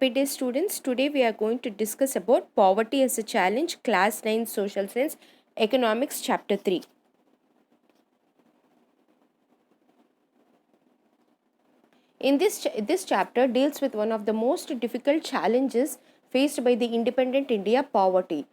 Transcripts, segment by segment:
Happy day students. Today we are going to discuss about poverty as a challenge, class 9 social science, economics chapter 3. In this chapter deals with one of the most difficult challenges faced by the independent India, poverty.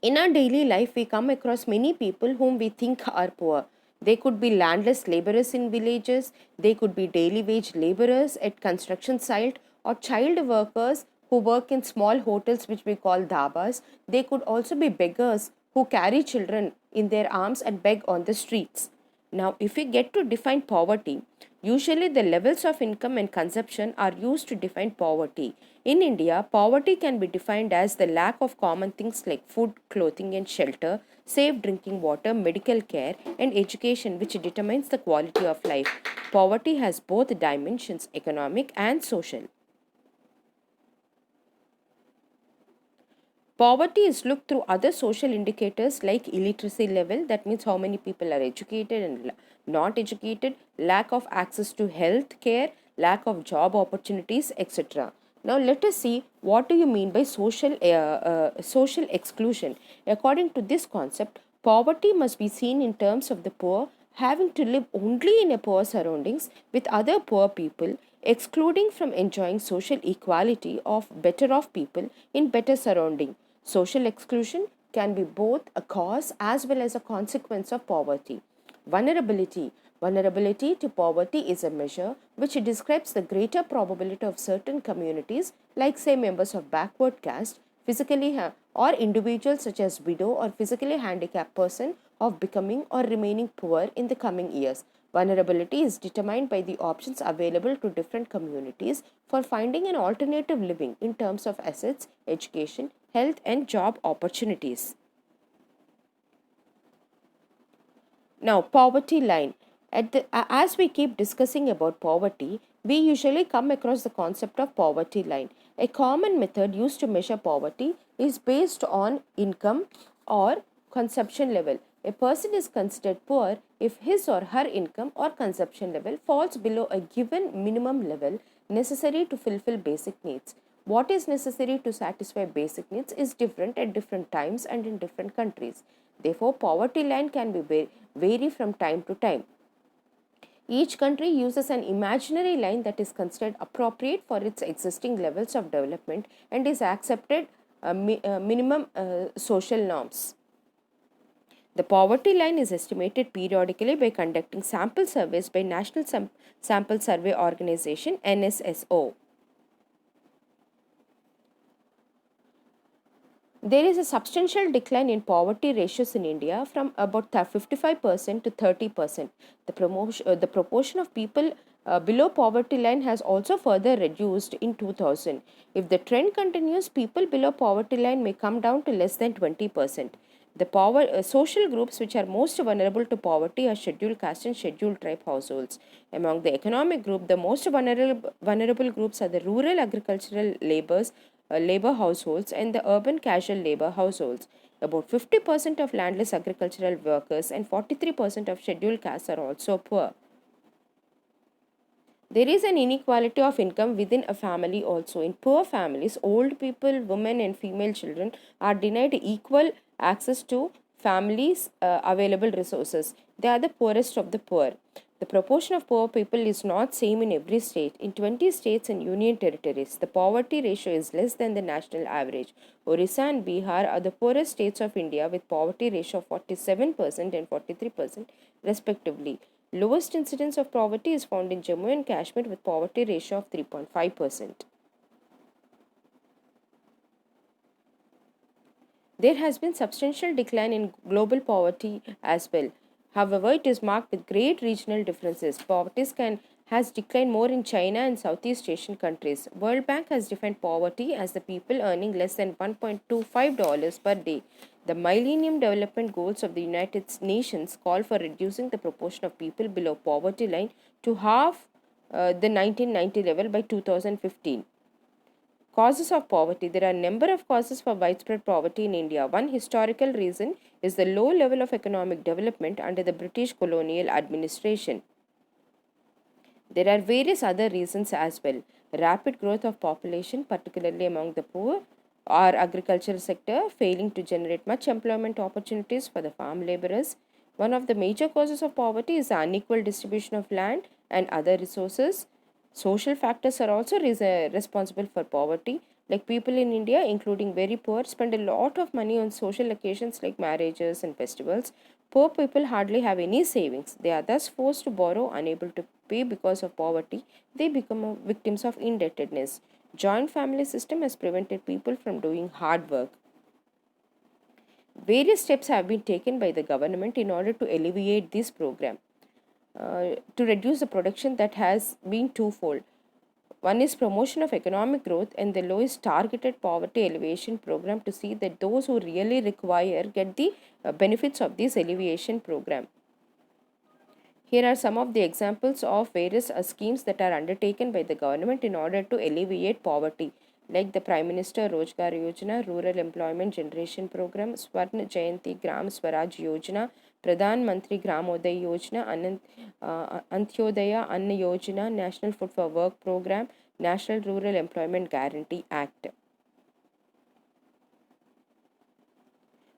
In our daily life, we come across many people whom we think are poor. They could be landless laborers in villages, they could be daily wage laborers at construction site, or child workers who work in small hotels which we call dhabas. They could also be beggars who carry children in their arms and beg on the streets. Now, if we get to define poverty, usually the levels of income and consumption are used to define poverty. In India, poverty can be defined as the lack of common things like food, clothing, and shelter, safe drinking water, medical care, and education, which determines the quality of life. Poverty has both dimensions, economic and social. Poverty is looked through other social indicators like illiteracy level, that means how many people are educated and not educated, lack of access to health care, lack of job opportunities, etc. Now let us see what do you mean by social exclusion. According to this concept, poverty must be seen in terms of the poor having to live only in a poor surroundings with other poor people, excluding from enjoying social equality of better off people in better surrounding. Social exclusion can be both a cause as well as a consequence of poverty. Vulnerability. Vulnerability to poverty is a measure which describes the greater probability of certain communities, like say members of backward caste, or individuals such as widow or physically handicapped person, of becoming or remaining poor in the coming years. Vulnerability is determined by the options available to different communities for finding an alternative living in terms of assets, education, health, and job opportunities. Now, poverty line. As we keep discussing about poverty, we usually come across the concept of poverty line. A common method used to measure poverty is based on income or consumption level. A person is considered poor if his or her income or consumption level falls below a given minimum level necessary to fulfill basic needs. What is necessary to satisfy basic needs is different at different times and in different countries. Therefore, poverty line can be vary from time to time. Each country uses an imaginary line that is considered appropriate for its existing levels of development and is accepted minimum social norms. The poverty line is estimated periodically by conducting sample surveys by National Sample Survey Organization NSSO. There is a substantial decline in poverty ratios in India from about 55% to 30%. The proportion of people below poverty line has also further reduced in 2000. If the trend continues, people below poverty line may come down to less than 20%. The social groups which are most vulnerable to poverty are scheduled caste and scheduled tribe households. Among the economic group, the most vulnerable groups are the rural agricultural labor households and the urban casual labor households. About 50% of landless agricultural workers and 43% of scheduled castes are also poor. There is an inequality of income within a family also. In poor families, old people, women, and female children are denied equal access to families' available resources. They are the poorest of the poor. The proportion of poor people is not same in every state. In 20 states and union territories, the poverty ratio is less than the national average. Orissa and Bihar are the poorest states of India with poverty ratio of 47% and 43% respectively. Lowest incidence of poverty is found in Jammu and Kashmir with poverty ratio of 3.5%. There has been substantial decline in global poverty as well. However, it is marked with great regional differences. Poverty has declined more in China and Southeast Asian countries. World Bank has defined poverty as the people earning less than $1.25 per day. The Millennium Development Goals of the United Nations call for reducing the proportion of people below poverty line to half the 1990 level by 2015. Causes of poverty. There are a number of causes for widespread poverty in India. One historical reason is the low level of economic development under the British colonial administration. There are various other reasons as well. rapid growth of population, particularly among the poor, our agricultural sector failing to generate much employment opportunities for the farm laborers. One of the major causes of poverty is the unequal distribution of land and other resources. Social factors are also responsible for poverty. Like people in India, including very poor, spend a lot of money on social occasions like marriages and festivals. Poor people hardly have any savings. They are thus forced to borrow, unable to pay because of poverty. They become victims of indebtedness. Joint family system has prevented people from doing hard work. Various steps have been taken by the government in order to alleviate this program. To reduce the production that has been twofold. One is promotion of economic growth, and the law is targeted poverty alleviation program to see that those who really require get the benefits of this alleviation program. Here are some of the examples of various schemes that are undertaken by the government in order to alleviate poverty, like the Prime Minister Rojgar Yojana, Rural Employment Generation Program, Swarna Jayanti Gram Swaraj Yojana, Pradhan Mantri Gramodaya Yojana, Antyodaya Anna Yojana, National Food for Work Program, National Rural Employment Guarantee Act.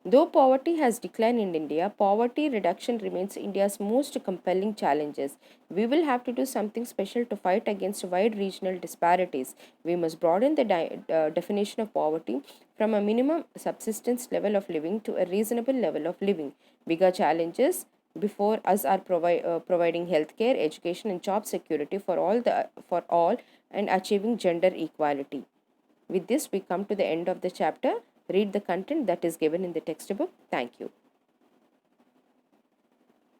Though poverty has declined in India, poverty reduction remains India's most compelling challenges. We will have to do something special to fight against wide regional disparities. We must broaden the definition of poverty from a minimum subsistence level of living to a reasonable level of living. Bigger challenges before us are providing healthcare, education, and job security for all, and achieving gender equality. With this, we come to the end of the chapter. Read the content that is given in the textbook. Thank you.